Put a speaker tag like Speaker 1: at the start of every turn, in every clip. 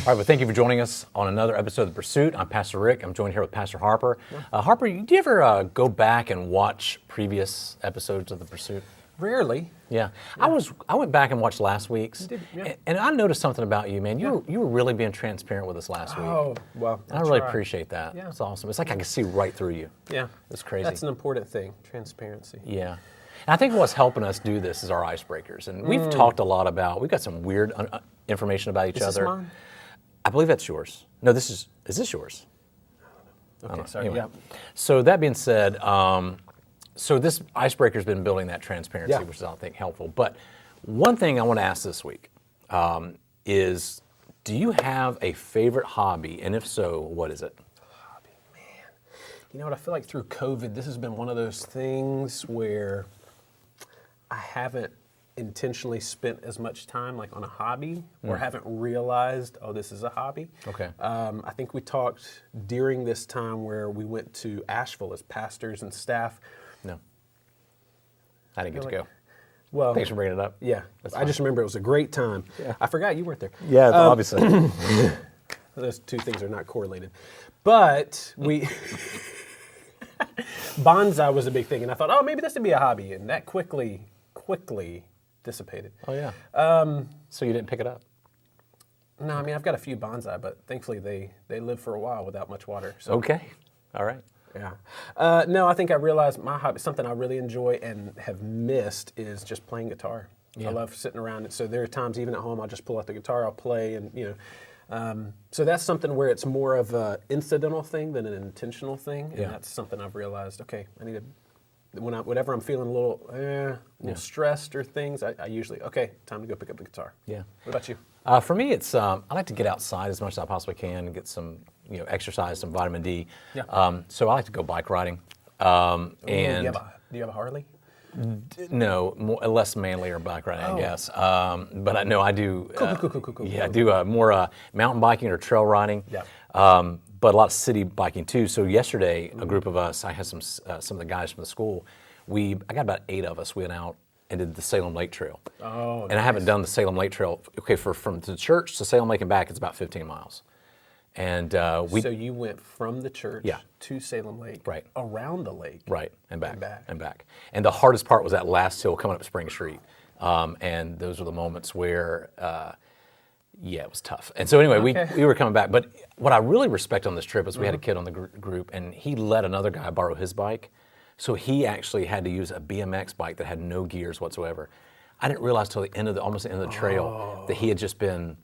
Speaker 1: All right, well, thank you for joining us on another episode of The Pursuit. I'm Pastor Rick. I'm joined here with Pastor Harper. Harper, do you ever go back and watch previous episodes of The Pursuit?
Speaker 2: Rarely.
Speaker 1: Yeah. I went back and watched last week's,
Speaker 2: yeah.
Speaker 1: and I noticed something about you, man. You were really being transparent with us last week.
Speaker 2: Oh, well,
Speaker 1: I really appreciate that.
Speaker 2: Yeah.
Speaker 1: It's awesome. It's like I can see right through you.
Speaker 2: Yeah.
Speaker 1: It's crazy.
Speaker 2: That's an important thing, transparency.
Speaker 1: Yeah. And I think what's helping us do this is our icebreakers. And we've talked a lot about, we've got some weird information about each
Speaker 2: Is this
Speaker 1: other.
Speaker 2: mine?
Speaker 1: I believe that's yours. No, is this yours?
Speaker 2: Okay, sorry.
Speaker 1: Anyway.
Speaker 2: Yeah.
Speaker 1: So that being said, so this icebreaker's been building that transparency, which is, I think, helpful. But one thing I want to ask this week is, do you have a favorite hobby? And if so, what is it?
Speaker 2: Hobby, man. You know what, I feel like through COVID, this has been one of those things where I haven't intentionally spent as much time like on a hobby or haven't realized, oh, this is a hobby.
Speaker 1: Okay.
Speaker 2: I think we talked during this time where we went to Asheville as pastors and staff.
Speaker 1: No. I didn't get to go.
Speaker 2: Well,
Speaker 1: Thanks for bringing it up.
Speaker 2: Yeah,
Speaker 1: That's
Speaker 2: I
Speaker 1: fine.
Speaker 2: just remember it was a great time.
Speaker 1: Yeah.
Speaker 2: I forgot you weren't there.
Speaker 1: Yeah, obviously.
Speaker 2: Those two things are not correlated. But we, bonsai was a big thing, and I thought, oh, maybe this would be a hobby, and that quickly dissipated.
Speaker 1: Oh, yeah. So you didn't pick it up?
Speaker 2: No, I mean, I've got a few bonsai, but thankfully they live for a while without much water. So.
Speaker 1: Okay. All right.
Speaker 2: Yeah. No, I think I realized my hobby, something I really enjoy and have missed, is just playing guitar.
Speaker 1: Yeah.
Speaker 2: I love sitting around. So there are times, even at home, I'll just pull out the guitar, I'll play, and so that's something where it's more of an incidental thing than an intentional thing. And that's something I've realized, okay, I need to, whenever I'm feeling a little stressed or things, I usually, okay, time to go pick up the guitar.
Speaker 1: Yeah.
Speaker 2: What about you?
Speaker 1: For me, it's I like to get outside as much as I possibly can and get some exercise, some vitamin D.
Speaker 2: Yeah.
Speaker 1: So I like to go bike riding.
Speaker 2: Do you have a Harley?
Speaker 1: No, less manlier bike riding, I guess. But I know I do.
Speaker 2: Cool.
Speaker 1: Yeah, I do more mountain biking or trail riding.
Speaker 2: Yeah.
Speaker 1: But a lot of city biking too. So yesterday, a group of us, I had some of the guys from the school. I got about 8 of us. We went out and did the Salem Lake Trail.
Speaker 2: Oh,
Speaker 1: and I haven't done the Salem Lake Trail. Okay, from the church to Salem Lake and back, it's about 15 miles. And
Speaker 2: So you went from the church to Salem Lake,
Speaker 1: Right.
Speaker 2: around the lake,
Speaker 1: right, and back,
Speaker 2: and back.
Speaker 1: And the hardest part was that last hill coming up Spring Street. And those were the moments where, it was tough. And so anyway, we were coming back. But what I really respect on this trip is we had a kid on the group, and he let another guy borrow his bike. So he actually had to use a BMX bike that had no gears whatsoever. I didn't realize till almost the end of the trail that he had just been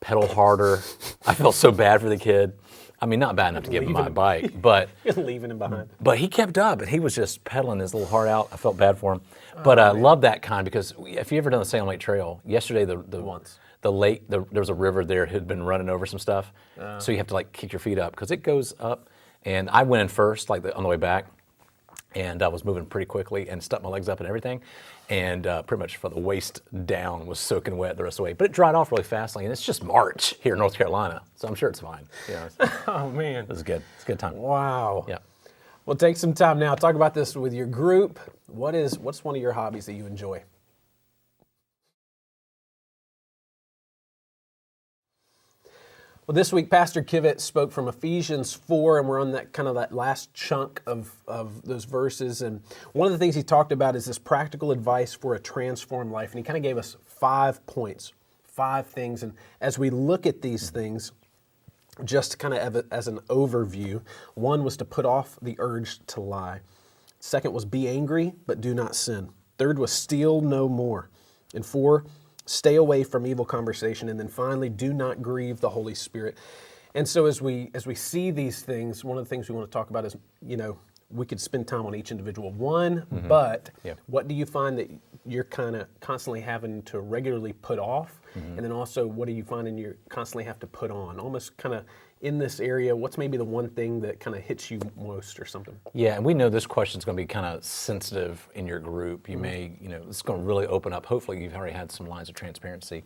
Speaker 1: pedal harder. I felt so bad for the kid. I mean, not bad enough to give him my bike, but
Speaker 2: leaving him behind.
Speaker 1: But he kept up, and he was just pedaling his little heart out. I felt bad for him, but I love that kind, because if you ever done the Salem Lake Trail, yesterday the lake, there was a river there had been running over some stuff, so you have to like kick your feet up because it goes up. And I went in first, on the way back, and I was moving pretty quickly and stuck my legs up and everything, and pretty much from the waist down was soaking wet the rest of the way. But it dried off really fast, and it's just March here in North Carolina, so I'm sure it's fine.
Speaker 2: Oh man,
Speaker 1: It was good. It's a good time.
Speaker 2: wow.
Speaker 1: Yeah.
Speaker 2: Well, take some time now. Talk about this with your group. What's one of your hobbies that you enjoy? Well, this week, Pastor Kivett spoke from Ephesians 4, and we're on that last chunk of those verses. And one of the things he talked about is this practical advice for a transformed life. And he kind of gave us 5 points, 5 things. And as we look at these things, just kind of as an overview, one was to put off the urge to lie. Second was be angry, but do not sin. Third was steal no more. And 4, stay away from evil conversation. And then finally, do not grieve the Holy Spirit. And so as we see these things, one of the things we want to talk about is, we could spend time on each individual one, but what do you find that you're kind of constantly having to regularly put off? And then also, what do you find you constantly have to put on? Almost kind of in this area, what's maybe the one thing that kind of hits you most or something?
Speaker 1: Yeah, and we know this question is going to be kind of sensitive in your group. You may, it's going to really open up. Hopefully, you've already had some lines of transparency.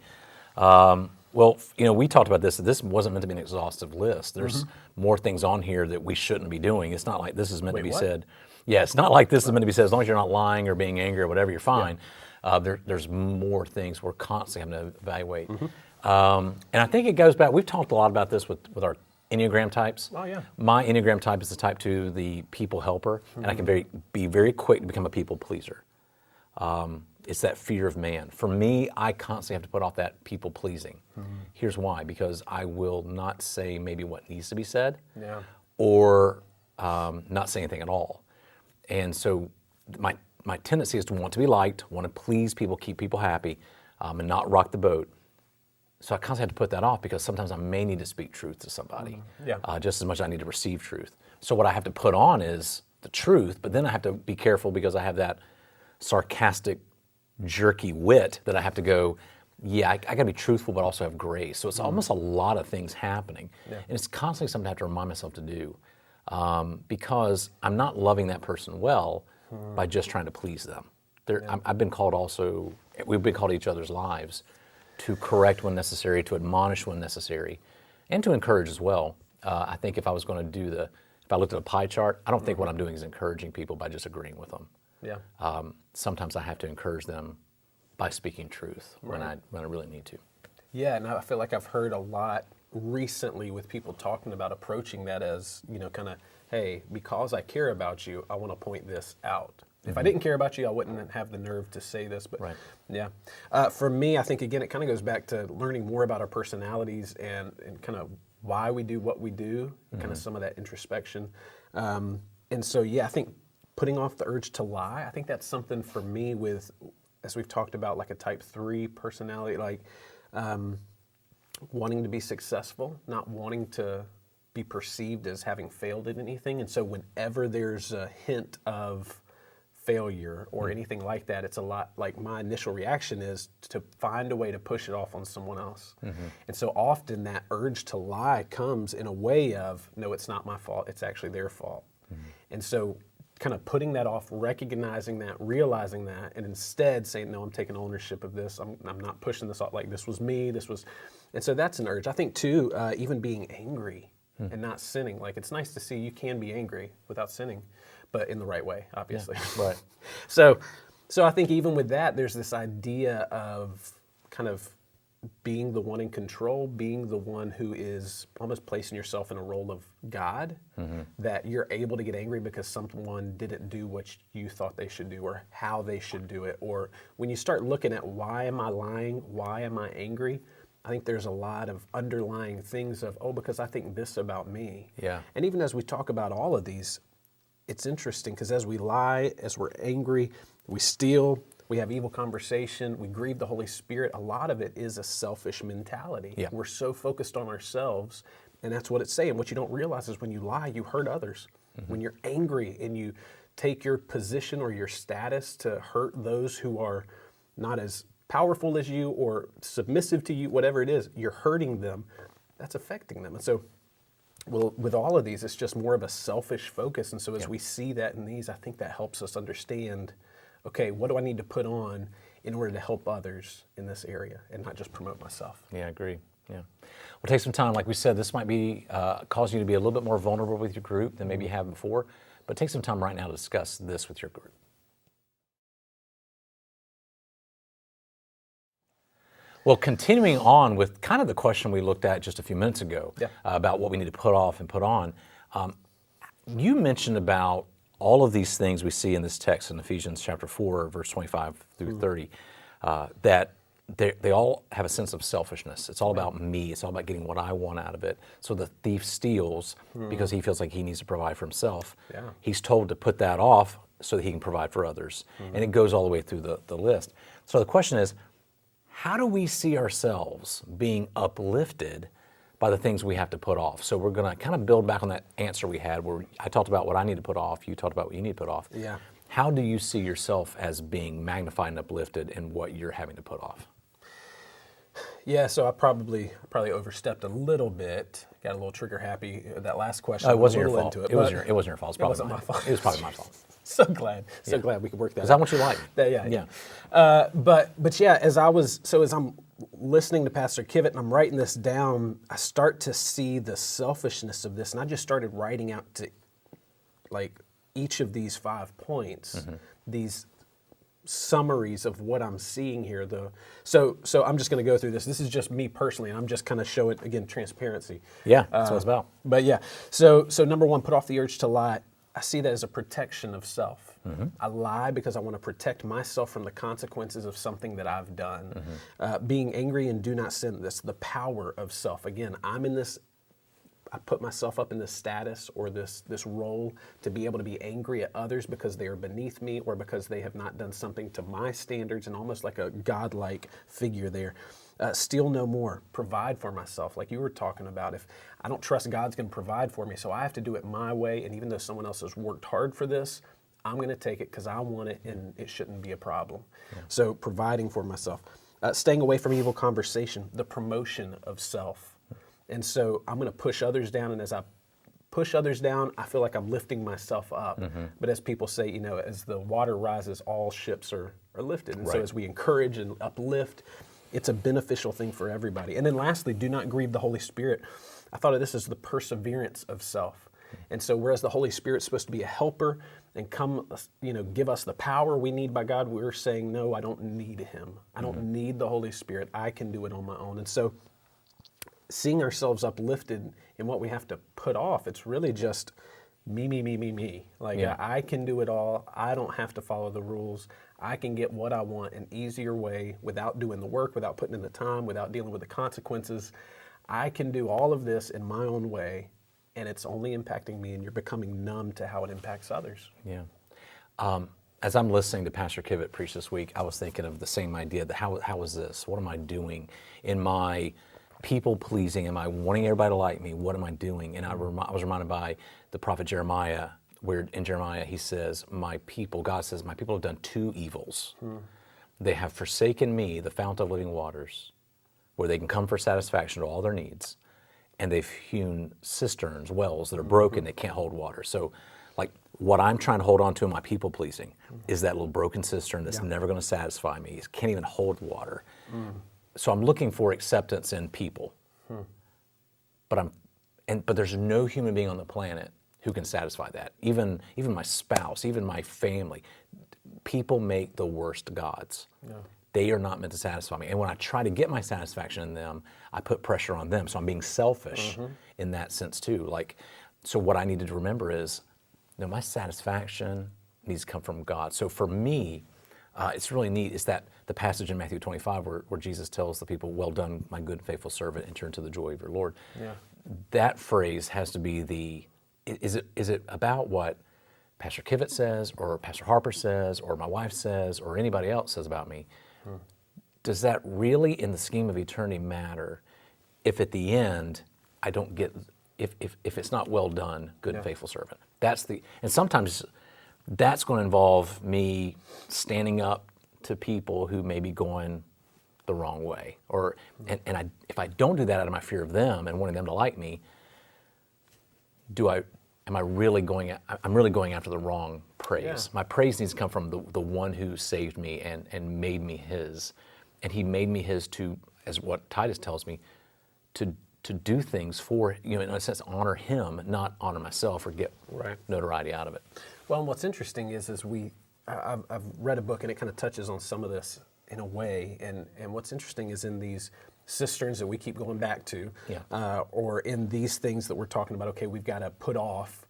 Speaker 1: Well, we talked about this. This wasn't meant to be an exhaustive list. There's more things on here that we shouldn't be doing. It's not like this is meant to be said. Yeah, it's not like this is meant to be said. As long as you're not lying or being angry or whatever, you're fine. There's more things we're constantly having to evaluate. And I think it goes back, we've talked a lot about this with our Enneagram types.
Speaker 2: Oh, yeah.
Speaker 1: My Enneagram type is the type 2, the people helper, and I can be very quick to become a people pleaser. It's that fear of man. For me, I constantly have to put off that people pleasing. Here's why, because I will not say maybe what needs to be said, or not say anything at all. And so my tendency is to want to be liked, want to please people, keep people happy, and not rock the boat. So I constantly have to put that off because sometimes I may need to speak truth to somebody, just as much as I need to receive truth. So what I have to put on is the truth, but then I have to be careful because I have that sarcastic, jerky wit that I have to go, I got to be truthful, but also have grace. So it's almost a lot of things happening. And it's constantly something I have to remind myself to do because I'm not loving that person well by just trying to please them. I've been called also, we've been called each other's lives to correct when necessary, to admonish when necessary, and to encourage as well. I think if I was going to if I looked at a pie chart, I don't think what I'm doing is encouraging people by just agreeing with them. Sometimes I have to encourage them by speaking truth when I really need to.
Speaker 2: Yeah, and I feel like I've heard a lot recently with people talking about approaching that as, kind of, hey, because I care about you, I want to point this out. If I didn't care about you, I wouldn't have the nerve to say this. But for me, I think, again, it kind of goes back to learning more about our personalities and kind of why we do what we do, kind of some of that introspection. And so, I think putting off the urge to lie, I think that's something for me with, as we've talked about, like a type 3 personality, like wanting to be successful, not wanting to be perceived as having failed at anything. And so whenever there's a hint of failure or anything like that, it's a lot like my initial reaction is to find a way to push it off on someone else. And so often that urge to lie comes in a way of, no, it's not my fault, it's actually their fault. And so kind of putting that off, recognizing that, realizing that, and instead saying, no, I'm taking ownership of this. I'm not pushing this off like this was me, and so that's an urge. I think too, even being angry and not sinning. Like, it's nice to see you can be angry without sinning, but in the right way, obviously.
Speaker 1: Right.
Speaker 2: So I think even with that, there's this idea of kind of being the one in control, being the one who is almost placing yourself in a role of God, that you're able to get angry because someone didn't do what you thought they should do or how they should do it. Or when you start looking at why am I lying, why am I angry, I think there's a lot of underlying things of, because I think this about me. And even as we talk about all of these, it's interesting because as we lie, as we're angry, we steal, we have evil conversation, we grieve the Holy Spirit, a lot of it is a selfish mentality. We're so focused on ourselves, and that's what it's saying. What you don't realize is when you lie, you hurt others. When you're angry and you take your position or your status to hurt those who are not as powerful as you or submissive to you, whatever it is, you're hurting them. That's affecting them. And so, with all of these, it's just more of a selfish focus. And so as we see that in these, I think that helps us understand, okay, what do I need to put on in order to help others in this area and not just promote myself?
Speaker 1: I agree. We'll take some time. Like we said, this might be cause you to be a little bit more vulnerable with your group than maybe you have before, but take some time right now to discuss this with your group. Well, continuing on with kind of the question we looked at just a few minutes ago about what we need to put off and put on, you mentioned about all of these things we see in this text in Ephesians chapter 4, verse 25 through 30, that they all have a sense of selfishness. It's all about me. It's all about getting what I want out of it. So the thief steals because he feels like he needs to provide for himself. He's told to put that off so that he can provide for others. And it goes all the way through the list. So the question is, how do we see ourselves being uplifted by the things we have to put off? So we're going to kind of build back on that answer we had where I talked about what I need to put off, you talked about what you need to put off. How do you see yourself as being magnified and uplifted in what you're having to put off?
Speaker 2: So I probably overstepped a little bit. Got a little trigger happy. That last question.
Speaker 1: It wasn't your fault. It wasn't your fault.
Speaker 2: It wasn't my fault.
Speaker 1: It was probably my fault.
Speaker 2: So glad we could work that out.
Speaker 1: Is that what you like?
Speaker 2: But as I'm listening to Pastor Kivett and I'm writing this down, I start to see the selfishness of this, and I just started writing out to like each of these 5 points, these summaries of what I'm seeing here, though. So I'm just going to go through this. This is just me personally, and I'm just kind of showing, again, transparency.
Speaker 1: Yeah, that's what it's about.
Speaker 2: But yeah, so number one, put off the urge to lie. I see that as a protection of self. I lie because I want to protect myself from the consequences of something that I've done. Being angry and do not sin, this the power of self. Again, I put myself up in this status or this role to be able to be angry at others because they are beneath me or because they have not done something to my standards, and almost like a godlike figure there. Steal no more, provide for myself, like you were talking about. If I don't trust God's going to provide for me, so I have to do it my way, and even though someone else has worked hard for this, I'm going to take it because I want it, and it shouldn't be a problem. Yeah. So providing for myself. Staying away from evil conversation, the promotion of self. And so I'm going to push others down, and as I push others down, I feel like I'm lifting myself up. But as people say, as the water rises, all ships are lifted. And so as we encourage and uplift, it's a beneficial thing for everybody. And then lastly, do not grieve the Holy Spirit. I thought of this as the perseverance of self. And so whereas the Holy Spirit's supposed to be a helper and come, give us the power we need by God, we're saying, no, I don't need him. I don't need the Holy Spirit. I can do it on my own. And so seeing ourselves uplifted in what we have to put off, it's really just me. Like, I can do it all. I don't have to follow the rules. I can get what I want an easier way without doing the work, without putting in the time, without dealing with the consequences. I can do all of this in my own way, and it's only impacting me, and you're becoming numb to how it impacts others.
Speaker 1: Yeah. As I'm listening to Pastor Kivett preach this week, I was thinking of the same idea, that how is this? What am I doing in my people pleasing? Am I wanting everybody to like me? What am I doing? And I was reminded by the prophet Jeremiah, where in Jeremiah he says, God says, my people have done two evils. They have forsaken me, the fount of living waters, where they can come for satisfaction to all their needs. And they've hewn cisterns, wells that are broken, they can't hold water. So like what I'm trying to hold on to in my people pleasing is that little broken cistern that's never going to satisfy me. It can't even hold water. So I'm looking for acceptance in people. But there's no human being on the planet who can satisfy that. Even my spouse, even my family. People make the worst gods. They are not meant to satisfy me. And when I try to get my satisfaction in them, I put pressure on them. So I'm being selfish in that sense too. So what I needed to remember is, my satisfaction needs to come from God. So for me, it's really neat. It's that the passage in Matthew 25 where Jesus tells the people, well done, my good and faithful servant, enter into the joy of your Lord. That phrase has to be is it about what Pastor Kivett says, or Pastor Harper says, or my wife says, or anybody else says about me? Does that really, in the scheme of eternity, matter if at the end I don't get, if it's not well done, good and faithful servant? And sometimes that's going to involve me standing up to people who may be going the wrong way, if I don't do that out of my fear of them and wanting them to like me, I'm really going after the wrong praise. My praise needs to come from the one who saved me and made me his. And he made me his to, as what Titus tells me, to do things for, in a sense, honor him, not honor myself or get notoriety out of it.
Speaker 2: Well, and what's interesting is I've read a book, and it kind of touches on some of this in a way. And what's interesting is in these cisterns that we keep going back to, or in these things that we're talking about, okay, we've got to put off,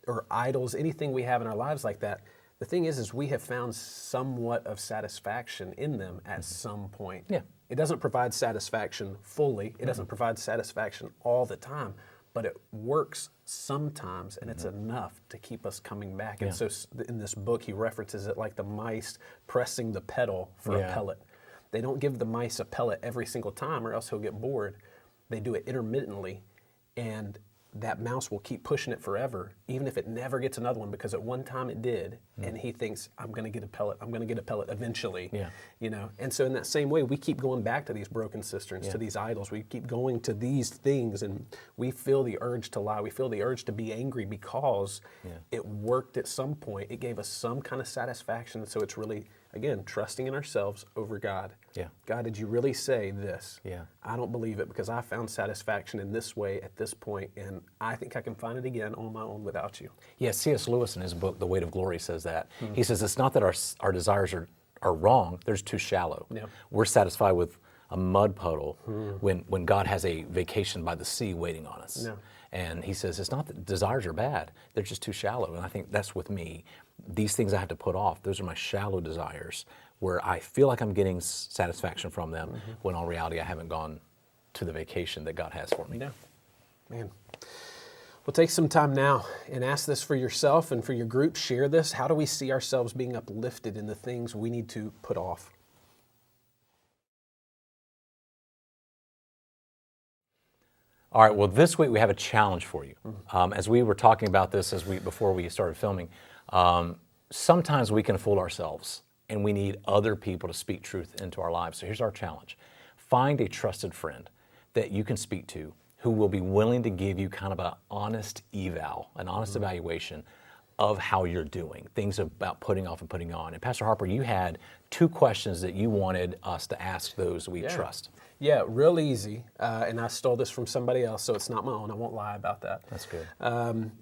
Speaker 2: or idols, anything we have in our lives like that. The thing is we have found somewhat of satisfaction in them at some point. It doesn't provide satisfaction fully. It doesn't provide satisfaction all the time, but it works sometimes, and it's enough to keep us coming back. And so in this book, he references it like the mice pressing the pedal for a pellet. They don't give the mice a pellet every single time, or else he'll get bored. They do it intermittently, and that mouse will keep pushing it forever, even if it never gets another one, because at one time it did, and he thinks, I'm going to get a pellet eventually. And so in that same way, we keep going back to these broken cisterns, to these idols. We keep going to these things, and we feel the urge to lie. We feel the urge to be angry because it worked at some point. It gave us some kind of satisfaction, so it's really again, trusting in ourselves over God.
Speaker 1: Yeah.
Speaker 2: God, did you really say this?
Speaker 1: Yeah.
Speaker 2: I don't believe it because I found satisfaction in this way at this point, and I think I can find it again on my own without you.
Speaker 1: Yeah, C.S. Lewis in his book, The Weight of Glory, says that. He says it's not that our desires are wrong, they're just too shallow.
Speaker 2: Yeah.
Speaker 1: We're satisfied with a mud puddle when God has a vacation by the sea waiting on us.
Speaker 2: Yeah.
Speaker 1: And he says it's not that desires are bad, they're just too shallow. And I think that's with me. These things I have to put off, those are my shallow desires where I feel like I'm getting satisfaction from them when in reality I haven't gone to the vacation that God has for me.
Speaker 2: Yeah. Man. Well, take some time now and ask this for yourself and for your group. Share this. How do we see ourselves being uplifted in the things we need to put off?
Speaker 1: All right, well, this week we have a challenge for you. As we were talking about this before we started filming, sometimes we can fool ourselves and we need other people to speak truth into our lives. So here's our challenge. Find a trusted friend that you can speak to who will be willing to give you kind of an honest evaluation of how you're doing, things about putting off and putting on. And Pastor Harper, you had 2 questions that you wanted us to ask those we trust.
Speaker 2: Yeah, real easy. And I stole this from somebody else, so it's not my own. I won't lie about that.
Speaker 1: That's good.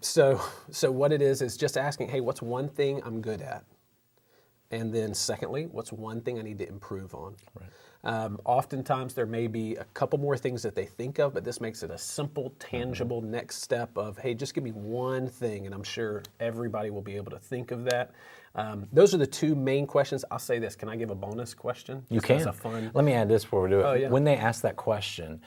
Speaker 2: So what it is just asking, hey, what's one thing I'm good at? And then secondly, what's one thing I need to improve on?
Speaker 1: Right.
Speaker 2: Oftentimes there may be a couple more things that they think of, but this makes it a simple, tangible next step of, hey, just give me one thing, and I'm sure everybody will be able to think of that. Those are the 2 main questions. I'll say this. Can I give a bonus question?
Speaker 1: You can. Let me add this before we do it.
Speaker 2: Oh, yeah.
Speaker 1: When they ask that question,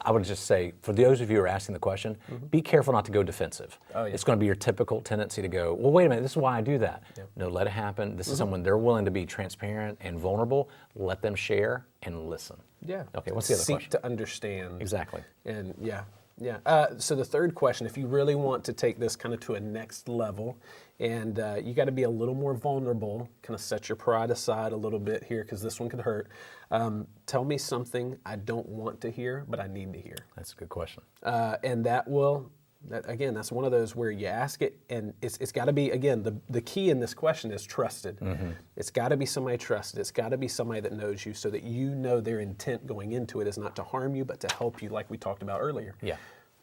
Speaker 1: I would just say, for those of you who are asking the question, be careful not to go defensive.
Speaker 2: Oh, yeah.
Speaker 1: It's going to be your typical tendency to go, well, wait a minute, this is why I do that. Yeah. No, let it happen. This is someone they're willing to be transparent and vulnerable. Let them share and listen.
Speaker 2: Yeah.
Speaker 1: Okay, what's the other question?
Speaker 2: Seek to understand.
Speaker 1: Exactly.
Speaker 2: And yeah. So the third question, if you really want to take this kind of to a next level, and you got to be a little more vulnerable, kind of set your pride aside a little bit here because this one could hurt. Tell me something I don't want to hear, but I need to hear.
Speaker 1: That's a good question.
Speaker 2: And again, that's one of those where you ask it, and it's got to be, again, the key in this question is trusted. It's got to be somebody trusted. It's got to be somebody that knows you so that you know their intent going into it is not to harm you, but to help you like we talked about earlier.
Speaker 1: Yeah.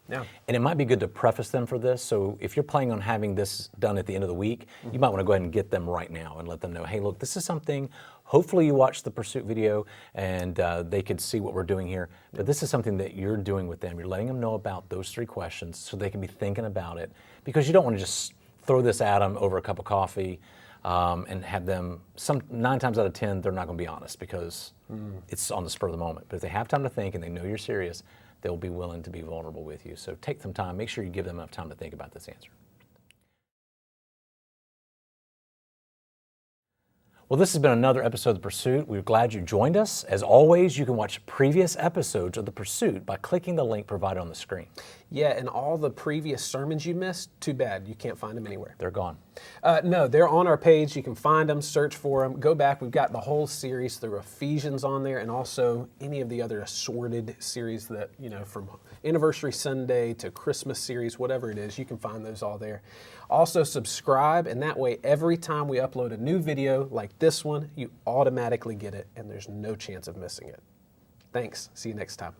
Speaker 2: Yeah.
Speaker 1: And it might be good to preface them for this. So if you're planning on having this done at the end of the week, you might want to go ahead and get them right now and let them know, hey, look, this is something, hopefully you watched the Pursuit video and they could see what we're doing here. But this is something that you're doing with them. You're letting them know about those 3 questions so they can be thinking about it, because you don't want to just throw this at them over a cup of coffee and have them, 9 times out of 10, they're not going to be honest because it's on the spur of the moment. But if they have time to think and they know you're serious, they'll be willing to be vulnerable with you. So take some time. Make sure you give them enough time to think about this answer. Well, this has been another episode of The Pursuit. We're glad you joined us. As always, you can watch previous episodes of The Pursuit by clicking the link provided on the screen.
Speaker 2: Yeah, and all the previous sermons you missed, too bad. You can't find them anywhere.
Speaker 1: They're gone.
Speaker 2: No, they're on our page. You can find them, search for them. Go back. We've got the whole series through Ephesians on there, and also any of the other assorted series that, from Anniversary Sunday to Christmas series, whatever it is, you can find those all there. Also subscribe, and that way every time we upload a new video like this one, you automatically get it, and there's no chance of missing it. Thanks. See you next time.